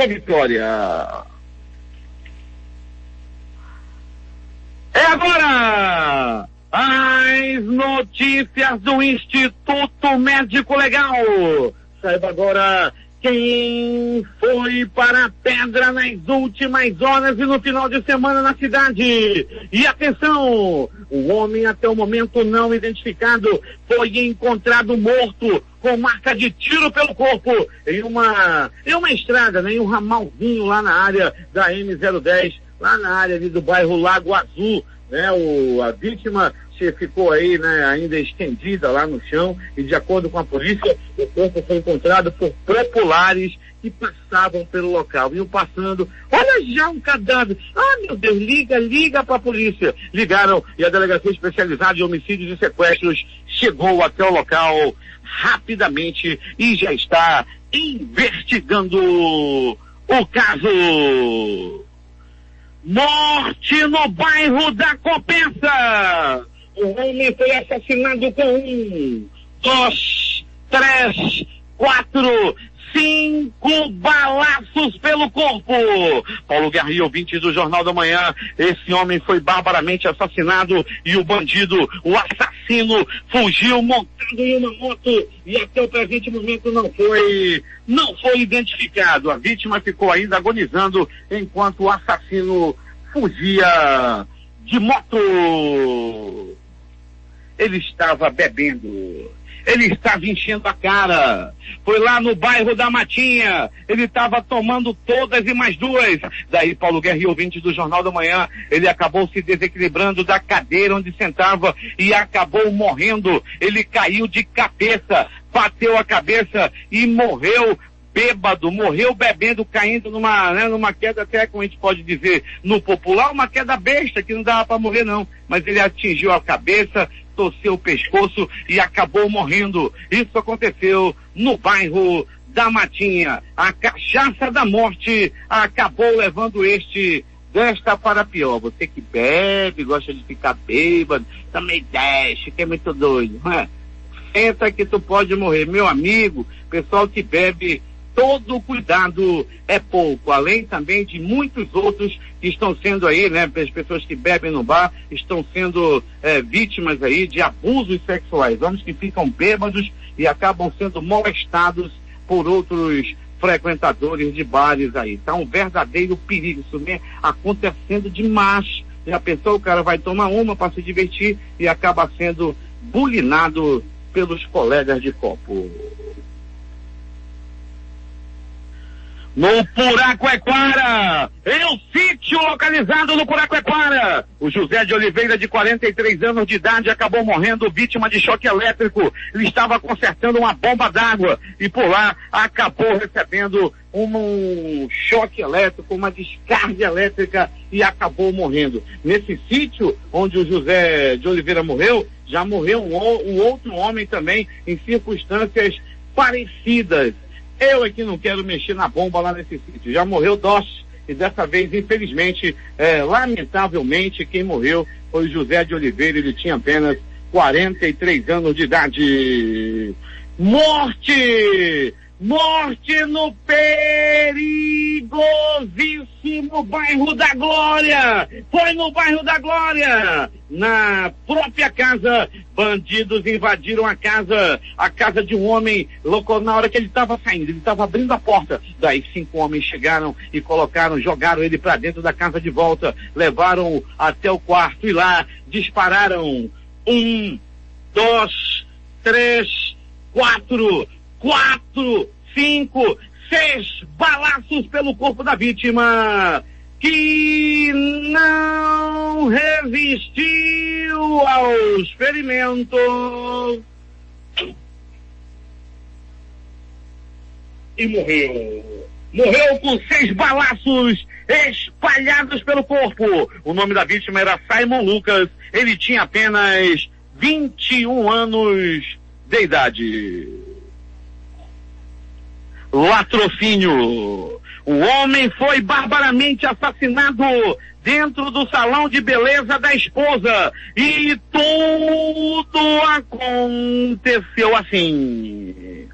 Vitória. É agora as notícias do Instituto Médico Legal. Saiba agora quem foi para a pedra nas últimas horas e no final de semana na cidade. E atenção, o homem até o momento não identificado foi encontrado morto com marca de tiro pelo corpo em uma estrada, né, em um ramalzinho lá na área da M010, lá na área ali do bairro Lago Azul, né? A vítima ficou aí, né, ainda estendida lá no chão, e de acordo com a polícia, o corpo foi encontrado por populares que passavam pelo local, iam passando, olha já um cadáver, meu Deus, liga pra polícia. Ligaram e a Delegacia Especializada de Homicídios e Sequestros chegou até o local rapidamente e já está investigando o caso. Morte no bairro da Compensa. O homem foi assassinado com 1, 2, 3, 4, 5 balaços pelo corpo. Paulo Guerra, ouvinte do Jornal da Manhã, esse homem foi barbaramente assassinado e o bandido, o assassino, fugiu montado em uma moto e até o presente momento não foi identificado. A vítima ficou ainda agonizando enquanto o assassino fugia de moto. Ele estava bebendo, ele estava enchendo a cara, foi lá no bairro da Matinha, ele estava tomando todas e mais duas. Daí Paulo Guerra, ouvinte do Jornal da Manhã, ele acabou se desequilibrando da cadeira onde sentava e acabou morrendo. Ele caiu de cabeça, bateu a cabeça e morreu bêbado, morreu bebendo, caindo numa queda, até como a gente pode dizer no popular, uma queda besta, que não dava para morrer não, mas ele atingiu a cabeça, torceu o pescoço e acabou morrendo. Isso aconteceu no bairro da Matinha. A cachaça da morte acabou levando desta para pior. Você que bebe, gosta de ficar bêbado, também deixa, que é muito doido, não é? Senta que tu pode morrer. Meu amigo, pessoal que bebe, todo cuidado é pouco, além também de muitos outros que estão sendo aí, né, as pessoas que bebem no bar, estão sendo vítimas aí de abusos sexuais, homens que ficam bêbados e acabam sendo molestados por outros frequentadores de bares aí. Tá um verdadeiro perigo, isso vem acontecendo demais. Já pensou, o cara vai tomar uma para se divertir e acaba sendo bulinado pelos colegas de copo. No Puraquequara, em um sítio localizado no Puraquequara, o José de Oliveira, de 43 anos de idade, acabou morrendo vítima de choque elétrico. Ele estava consertando uma bomba d'água e por lá acabou recebendo um choque elétrico, uma descarga elétrica e acabou morrendo. Nesse sítio onde o José de Oliveira morreu, já morreu um outro homem também em circunstâncias parecidas. Eu aqui não quero mexer na bomba lá nesse sítio. Já morreu dois e dessa vez, infelizmente, lamentavelmente, quem morreu foi o José de Oliveira. Ele tinha apenas 43 anos de idade. Morte no perigosíssimo bairro da Glória. Foi no bairro da Glória. Na própria casa, bandidos invadiram a casa de um homem, na hora que ele estava saindo, ele estava abrindo a porta. Daí 5 homens chegaram e jogaram ele para dentro da casa de volta, levaram até o quarto e lá dispararam 1, 2, 3, 4, 5, 6 balaços pelo corpo da vítima, que não resistiu aos ferimentos e morreu. Morreu com 6 balaços espalhados pelo corpo. O nome da vítima era Simon Lucas. Ele tinha apenas 21 anos de idade. Latrocínio. O homem foi barbaramente assassinado dentro do salão de beleza da esposa. E tudo aconteceu assim.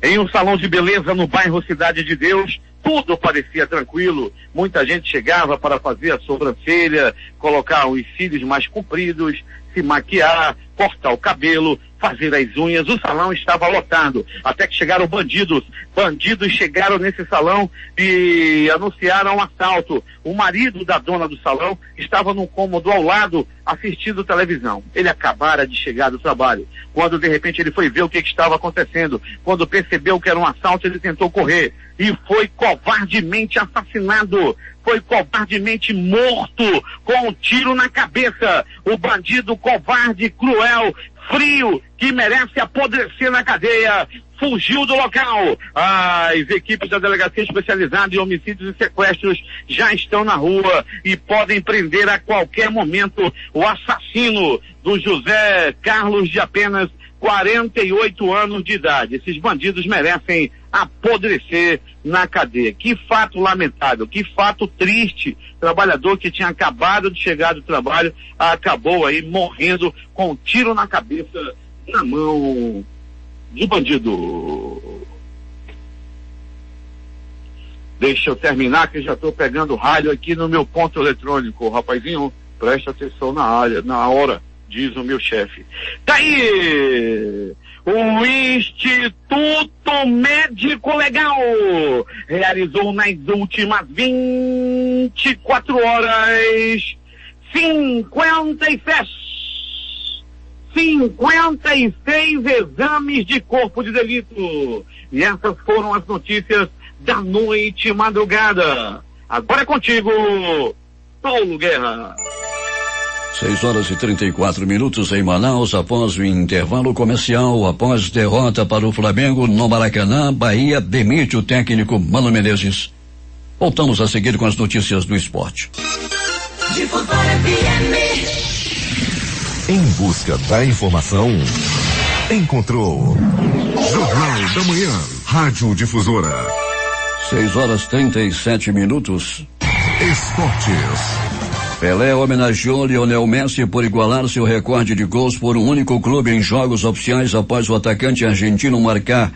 Em um salão de beleza no bairro Cidade de Deus, tudo parecia tranquilo. Muita gente chegava para fazer a sobrancelha, colocar os cílios mais compridos, se maquiar, cortar o cabelo, fazer as unhas. O salão estava lotado, até que chegaram bandidos. Bandidos chegaram nesse salão e anunciaram um assalto. O marido da dona do salão estava num cômodo ao lado, assistindo televisão. Ele acabara de chegar do trabalho, quando de repente ele foi ver o que estava acontecendo. Quando percebeu que era um assalto, ele tentou correr e foi covardemente assassinado. Foi covardemente morto com um tiro na cabeça. O bandido covarde, cruel, frio, que merece apodrecer na cadeia, fugiu do local. As equipes da Delegacia Especializada em Homicídios e Sequestros já estão na rua e podem prender a qualquer momento o assassino do José Carlos, de apenas 48 anos de idade. Esses bandidos merecem apodrecer na cadeia. Que fato lamentável, que fato triste. Trabalhador que tinha acabado de chegar do trabalho acabou aí morrendo com um tiro na cabeça, na mão de bandido. Deixa eu terminar, que já estou pegando rádio aqui no meu ponto eletrônico. Rapazinho, presta atenção na hora, diz o meu chefe. Tá aí! O Instituto Médico Legal realizou nas últimas 24 horas 56 exames de corpo de delito. E essas foram as notícias da noite e madrugada. Agora é contigo, Paulo Guerra. 6h34 em Manaus. Após o intervalo comercial, após derrota para o Flamengo no Maracanã, Bahia demite o técnico Mano Menezes. Voltamos a seguir com as notícias do esporte. Difusora FM. Em busca da informação, encontrou Jornal da Manhã, Rádio Difusora. 6h37. Esportes. Pelé homenageou Lionel Messi por igualar seu recorde de gols por um único clube em jogos oficiais após o atacante argentino marcar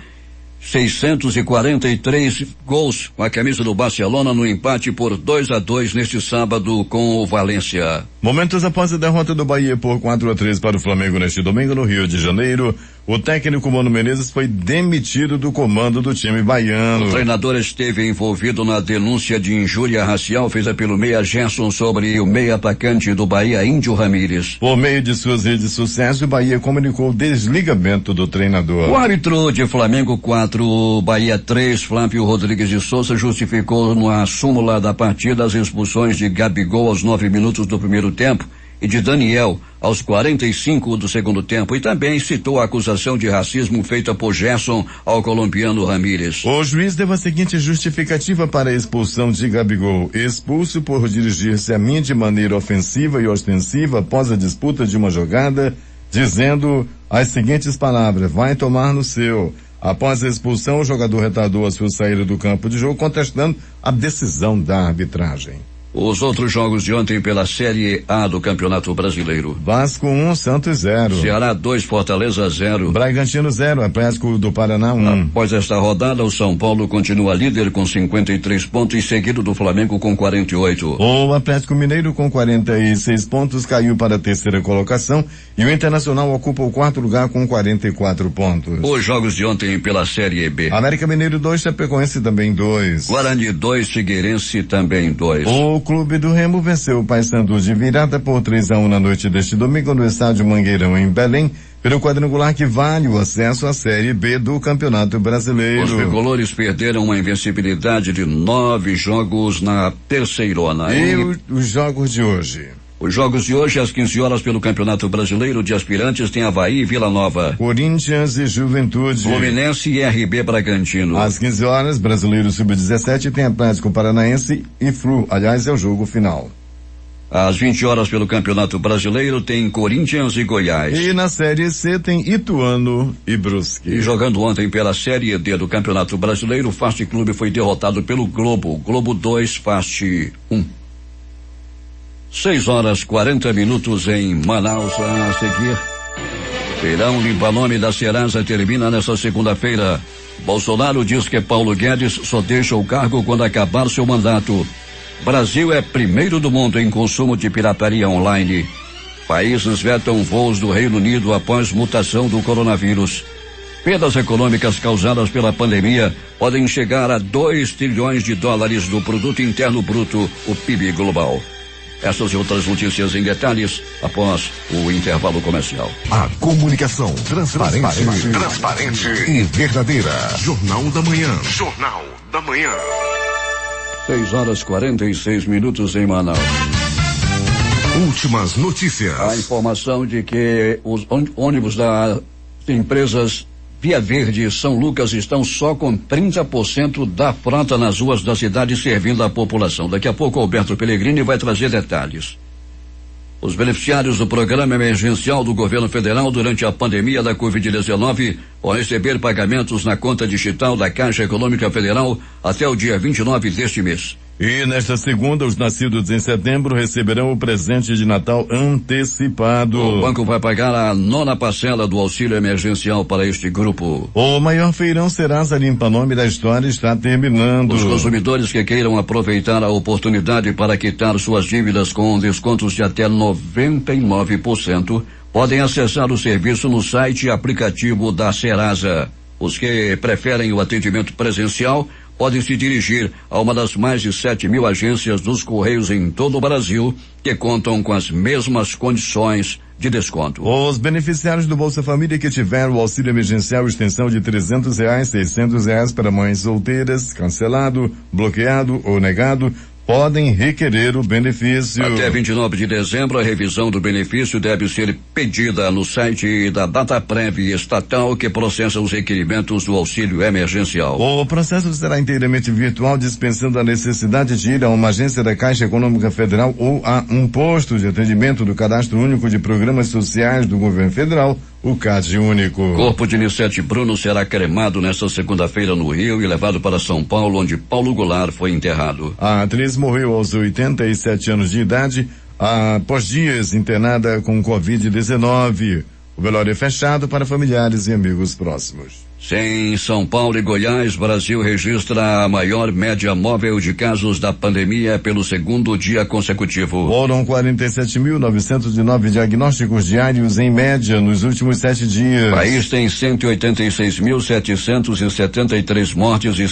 643 gols com a camisa do Barcelona no empate por 2-2 neste sábado com o Valência. Momentos após a derrota do Bahia por 4-3 para o Flamengo neste domingo no Rio de Janeiro, o técnico Mano Menezes foi demitido do comando do time baiano. O treinador esteve envolvido na denúncia de injúria racial feita pelo meia Gerson sobre o meia atacante do Bahia, Índio Ramírez. Por meio de suas redes sociais, o Bahia comunicou o desligamento do treinador. O árbitro de Flamengo 4, Bahia 3, Flávio Rodrigues de Souza, justificou na súmula da partida as expulsões de Gabigol aos 9 minutos do primeiro tempo e de Daniel aos 45 do segundo tempo, e também citou a acusação de racismo feita por Gerson ao colombiano Ramírez. O juiz deu a seguinte justificativa para a expulsão de Gabigol: expulso por dirigir-se a mim de maneira ofensiva e ostensiva após a disputa de uma jogada, dizendo as seguintes palavras: vai tomar no seu. Após a expulsão, o jogador retardou a sua saída do campo de jogo, contestando a decisão da arbitragem. Os outros jogos de ontem pela Série A do Campeonato Brasileiro. Vasco 1, Santos 0. Ceará 2, Fortaleza 0. Bragantino 0, Atlético do Paraná 1. Após esta rodada, o São Paulo continua líder com 53 pontos e seguido do Flamengo com 48. O Atlético Mineiro com 46 pontos caiu para a terceira colocação e o Internacional ocupa o quarto lugar com 44 pontos. Os jogos de ontem pela Série B. América Mineiro 2, Chapecoense também 2. Guarani 2, Figueirense também 2. O Clube do Remo venceu o Paysandu de virada por 3-1 na noite deste domingo no estádio Mangueirão, em Belém, pelo quadrangular que vale o acesso à Série B do Campeonato Brasileiro. Os tricolores perderam uma invencibilidade de 9 jogos na terceirona. E os jogos de hoje? Os jogos de hoje, às 15 horas, pelo Campeonato Brasileiro de Aspirantes, tem Avaí e Vila Nova. Corinthians e Juventude. Fluminense e RB Bragantino. Às 15 horas, Brasileiro Sub-17 tem Atlético Paranaense e Flu. Aliás, é o jogo final. Às 20 horas pelo Campeonato Brasileiro tem Corinthians e Goiás. E na Série C tem Ituano e Brusque. E jogando ontem pela Série D do Campeonato Brasileiro, o Fast Clube foi derrotado pelo Globo. Globo 2, Fast 1. 6 horas 40 minutos em Manaus. A seguir, Feirão Limpa-Nome da Serasa termina nesta segunda-feira. Bolsonaro diz que Paulo Guedes só deixa o cargo quando acabar seu mandato. Brasil é primeiro do mundo em consumo de pirataria online. Países vetam voos do Reino Unido após mutação do coronavírus. Perdas econômicas causadas pela pandemia podem chegar a 2 trilhões de dólares do Produto Interno Bruto, o PIB global. Essas e outras notícias em detalhes após o intervalo comercial. A comunicação transparente e verdadeira. Jornal da Manhã. Jornal da Manhã. 6 horas 46 minutos em Manaus. Últimas notícias. A informação de que os ônibus das empresas Via Verde e São Lucas estão só com 30% da frota nas ruas da cidade servindo a população. Daqui a pouco Alberto Pellegrini vai trazer detalhes. Os beneficiários do programa emergencial do governo federal durante a pandemia da Covid-19 vão receber pagamentos na conta digital da Caixa Econômica Federal até o dia 29 deste mês. E nesta segunda, os nascidos em setembro receberão o presente de Natal antecipado. O banco vai pagar a 9ª parcela do auxílio emergencial para este grupo. O maior feirão Serasa Limpa-Nome da história está terminando. Os consumidores que queiram aproveitar a oportunidade para quitar suas dívidas com descontos de até 99% podem acessar o serviço no site e aplicativo da Serasa. Os que preferem o atendimento presencial podem se dirigir a uma das mais de 7.000 agências dos Correios em todo o Brasil, que contam com as mesmas condições de desconto. Os beneficiários do Bolsa Família que tiveram o auxílio emergencial extensão de R$300, R$600 para mães solteiras, cancelado, bloqueado ou negado, podem requerer o benefício. Até 29 de dezembro, a revisão do benefício deve ser pedida no site da Dataprev estatal, que processa os requerimentos do auxílio emergencial. O processo será inteiramente virtual, dispensando a necessidade de ir a uma agência da Caixa Econômica Federal ou a um posto de atendimento do Cadastro Único de Programas Sociais do Governo Federal, o CAD Único. O corpo de Nicete Bruno será cremado nesta segunda-feira no Rio e levado para São Paulo, onde Paulo Goulart foi enterrado. A atriz morreu aos 87 anos de idade, após dias internada com Covid-19. O velório é fechado para familiares e amigos próximos. Em São Paulo e Goiás, Brasil registra a maior média móvel de casos da pandemia pelo segundo dia consecutivo. Foram 47.909 diagnósticos diários em média nos últimos 7 dias. O país tem 186.773 mortes e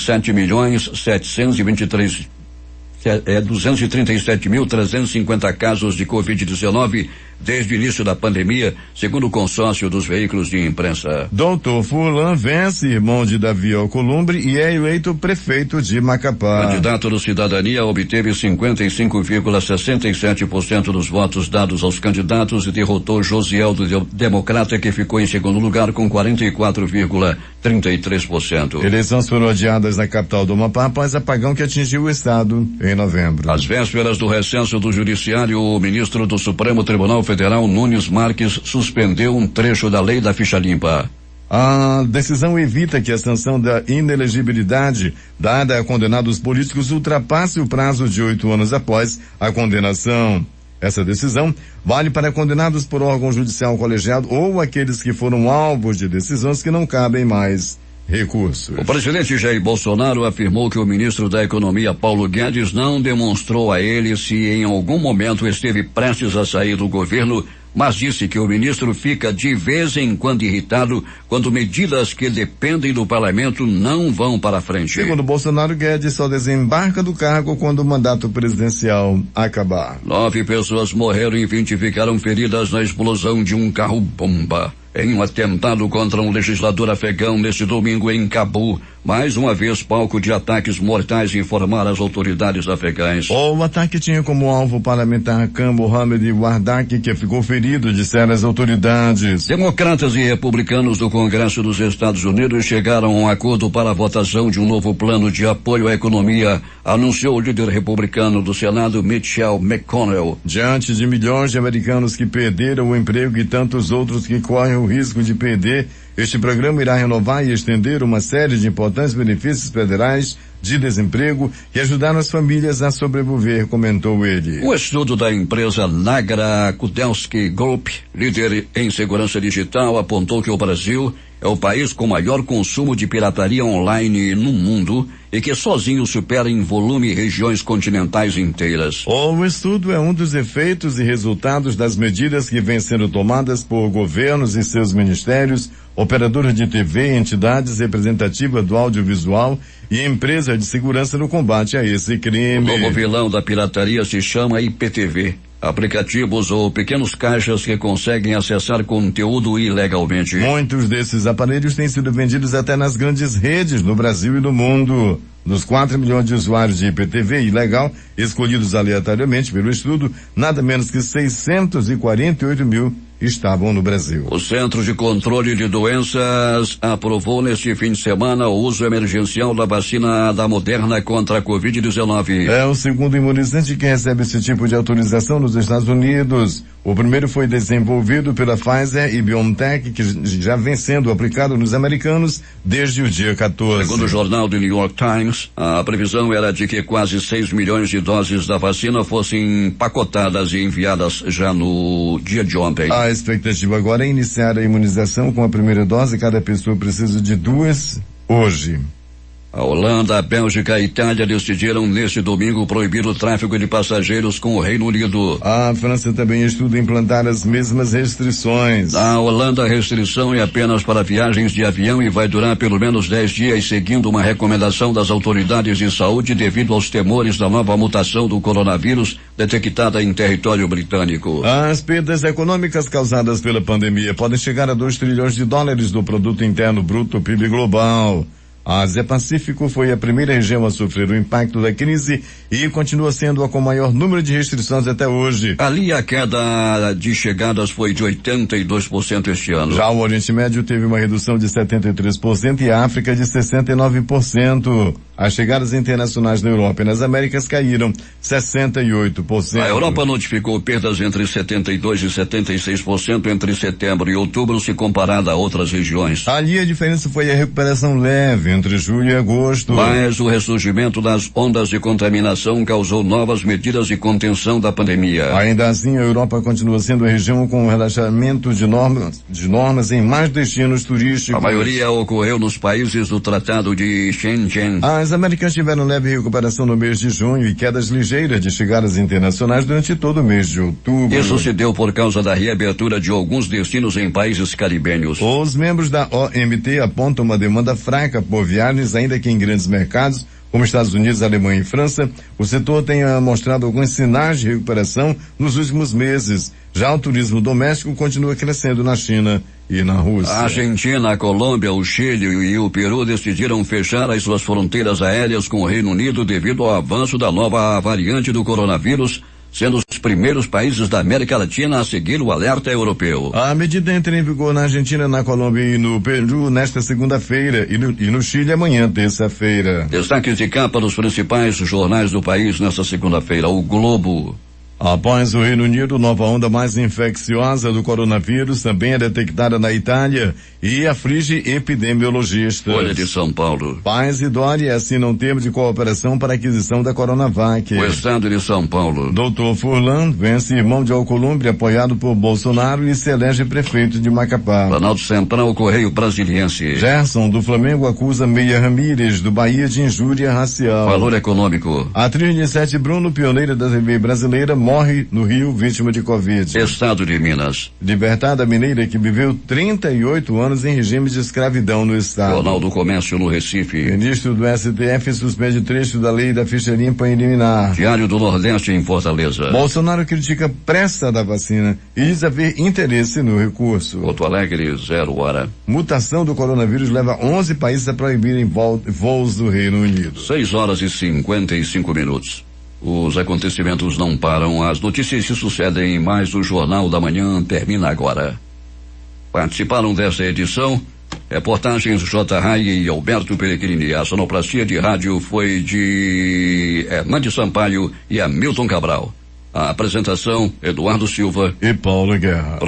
237.350 casos de Covid-19 desde o início da pandemia, segundo o consórcio dos veículos de imprensa. Doutor Furlan vence, irmão de Davi Alcolumbre, e é eleito prefeito de Macapá. O candidato do Cidadania obteve 55,67% dos votos dados aos candidatos e derrotou Josiel do Democrata, que ficou em segundo lugar com 44,33%. Eleições foram adiadas na capital do Amapá após apagão que atingiu o estado em novembro. Às vésperas do recesso do Judiciário, o ministro do Supremo Tribunal Federal, Nunes Marques, suspendeu um trecho da lei da ficha limpa. A decisão evita que a sanção da inelegibilidade dada a condenados políticos ultrapasse o prazo de 8 anos após a condenação. Essa decisão vale para condenados por órgão judicial colegiado ou aqueles que foram alvos de decisões que não cabem mais recursos. O presidente Jair Bolsonaro afirmou que o ministro da Economia, Paulo Guedes, não demonstrou a ele se em algum momento esteve prestes a sair do governo, mas disse que o ministro fica de vez em quando irritado quando medidas que dependem do parlamento não vão para frente. Segundo Bolsonaro, Guedes só desembarca do cargo quando o mandato presidencial acabar. 9 pessoas morreram e 20 ficaram feridas na explosão de um carro-bomba em um atentado contra um legislador afegão neste domingo em Cabul. Mais uma vez, palco de ataques mortais, informaram as autoridades afegãs. O ataque tinha como alvo o parlamentar Khan Mohammed Wardak, que ficou ferido, disseram as autoridades. Democratas e republicanos do Congresso dos Estados Unidos chegaram a um acordo para a votação de um novo plano de apoio à economia, anunciou o líder republicano do Senado, Mitchell McConnell. Diante de milhões de americanos que perderam o emprego e tantos outros que correm o risco de perder, este programa irá renovar e estender uma série de importantes benefícios federais de desemprego e ajudar as famílias a sobreviver, comentou ele. Um estudo da empresa Nagra Kudelski Group, líder em segurança digital, apontou que o Brasil é o país com maior consumo de pirataria online no mundo e que sozinho supera em volume regiões continentais inteiras. O estudo é um dos efeitos e resultados das medidas que vêm sendo tomadas por governos e seus ministérios, operadoras de TV, entidades representativas do audiovisual e empresas de segurança no combate a esse crime. O novo vilão da pirataria se chama IPTV. Aplicativos ou pequenos caixas que conseguem acessar conteúdo ilegalmente. Muitos desses aparelhos têm sido vendidos até nas grandes redes no Brasil e no mundo. Dos 4 milhões de usuários de IPTV ilegal, escolhidos aleatoriamente pelo estudo, nada menos que 648 mil estavam no Brasil. O Centro de Controle de Doenças aprovou neste fim de semana o uso emergencial da vacina da Moderna contra a Covid-19. É o segundo imunizante que recebe esse tipo de autorização nos Estados Unidos. O primeiro foi desenvolvido pela Pfizer e BioNTech, que já vem sendo aplicado nos americanos desde o dia 14. Segundo o jornal The New York Times, a previsão era de que quase 6 milhões de doses da vacina fossem empacotadas e enviadas já no dia de ontem. A expectativa agora é iniciar a imunização com a primeira dose. Cada pessoa precisa de 2 hoje. A Holanda, a Bélgica e a Itália decidiram neste domingo proibir o tráfego de passageiros com o Reino Unido. A França também estuda implantar as mesmas restrições. Na Holanda, a restrição é apenas para viagens de avião e vai durar pelo menos 10 dias, seguindo uma recomendação das autoridades de saúde devido aos temores da nova mutação do coronavírus detectada em território britânico. As perdas econômicas causadas pela pandemia podem chegar a 2 trilhões de dólares do Produto Interno Bruto, PIB global. A Ásia-Pacífico foi a primeira região a sofrer o impacto da crise e continua sendo a com maior número de restrições até hoje. Ali a queda de chegadas foi de 82% este ano. Já o Oriente Médio teve uma redução de 73% e a África de 69%. As chegadas internacionais na Europa e nas Américas caíram 68%. A Europa notificou perdas entre 72% e 76% entre setembro e outubro, se comparada a outras regiões. Ali a diferença foi a recuperação leve entre julho e agosto. Mas o ressurgimento das ondas de contaminação causou novas medidas de contenção da pandemia. Ainda assim, a Europa continua sendo a região com o relaxamento de normas em mais destinos turísticos. A maioria ocorreu nos países do Tratado de Schengen. As Américas tiveram leve recuperação no mês de junho e quedas ligeiras de chegadas internacionais durante todo o mês de outubro. Isso se deu por causa da reabertura de alguns destinos em países caribenhos. Os membros da OMT apontam uma demanda fraca por viagens, ainda que em grandes mercados, como Estados Unidos, Alemanha e França, o setor tem mostrado alguns sinais de recuperação nos últimos meses. Já o turismo doméstico continua crescendo na China e na Rússia. A Argentina, a Colômbia, o Chile e o Peru decidiram fechar as suas fronteiras aéreas com o Reino Unido devido ao avanço da nova variante do coronavírus, sendo os primeiros países da América Latina a seguir o alerta europeu. A medida entra em vigor na Argentina, na Colômbia e no Peru nesta segunda-feira e no Chile amanhã, terça-feira. Destaques de capa dos principais jornais do país nesta segunda-feira. O Globo. Após o Reino Unido, nova onda mais infecciosa do coronavírus também é detectada na Itália e aflige epidemiologistas. Folha de São Paulo. Paes e Dória assinam um termo de cooperação para a aquisição da Coronavac. O Estado de São Paulo. Doutor Furlan vence irmão de Alcolumbre, apoiado por Bolsonaro, e se elege prefeito de Macapá. Planalto Central, Correio Brasiliense. Gerson, do Flamengo, acusa Meia Ramírez, do Bahia, de injúria racial. Valor Econômico. A 37 Bruno, pioneira da TV brasileira, morre no Rio vítima de Covid. Estado de Minas. Libertada mineira que viveu 38 anos em regime de escravidão no estado. Jornal do Comércio no Recife. Ministro do STF suspende trecho da lei da ficha limpa em liminar. Diário do Nordeste em Fortaleza. Bolsonaro critica pressa da vacina e diz haver interesse no recurso. Porto Alegre, 0 hora. Mutação do coronavírus leva 11 países a proibirem voos do Reino Unido. 6 horas e 55 minutos. Os acontecimentos não param, as notícias se sucedem, mas o Jornal da Manhã termina agora. Participaram dessa edição reportagens J. Rai e Alberto Peregrini. A sonoplastia de rádio foi de Hernandes Sampaio e Hamilton Cabral. A apresentação, Eduardo Silva e Paulo Guerra.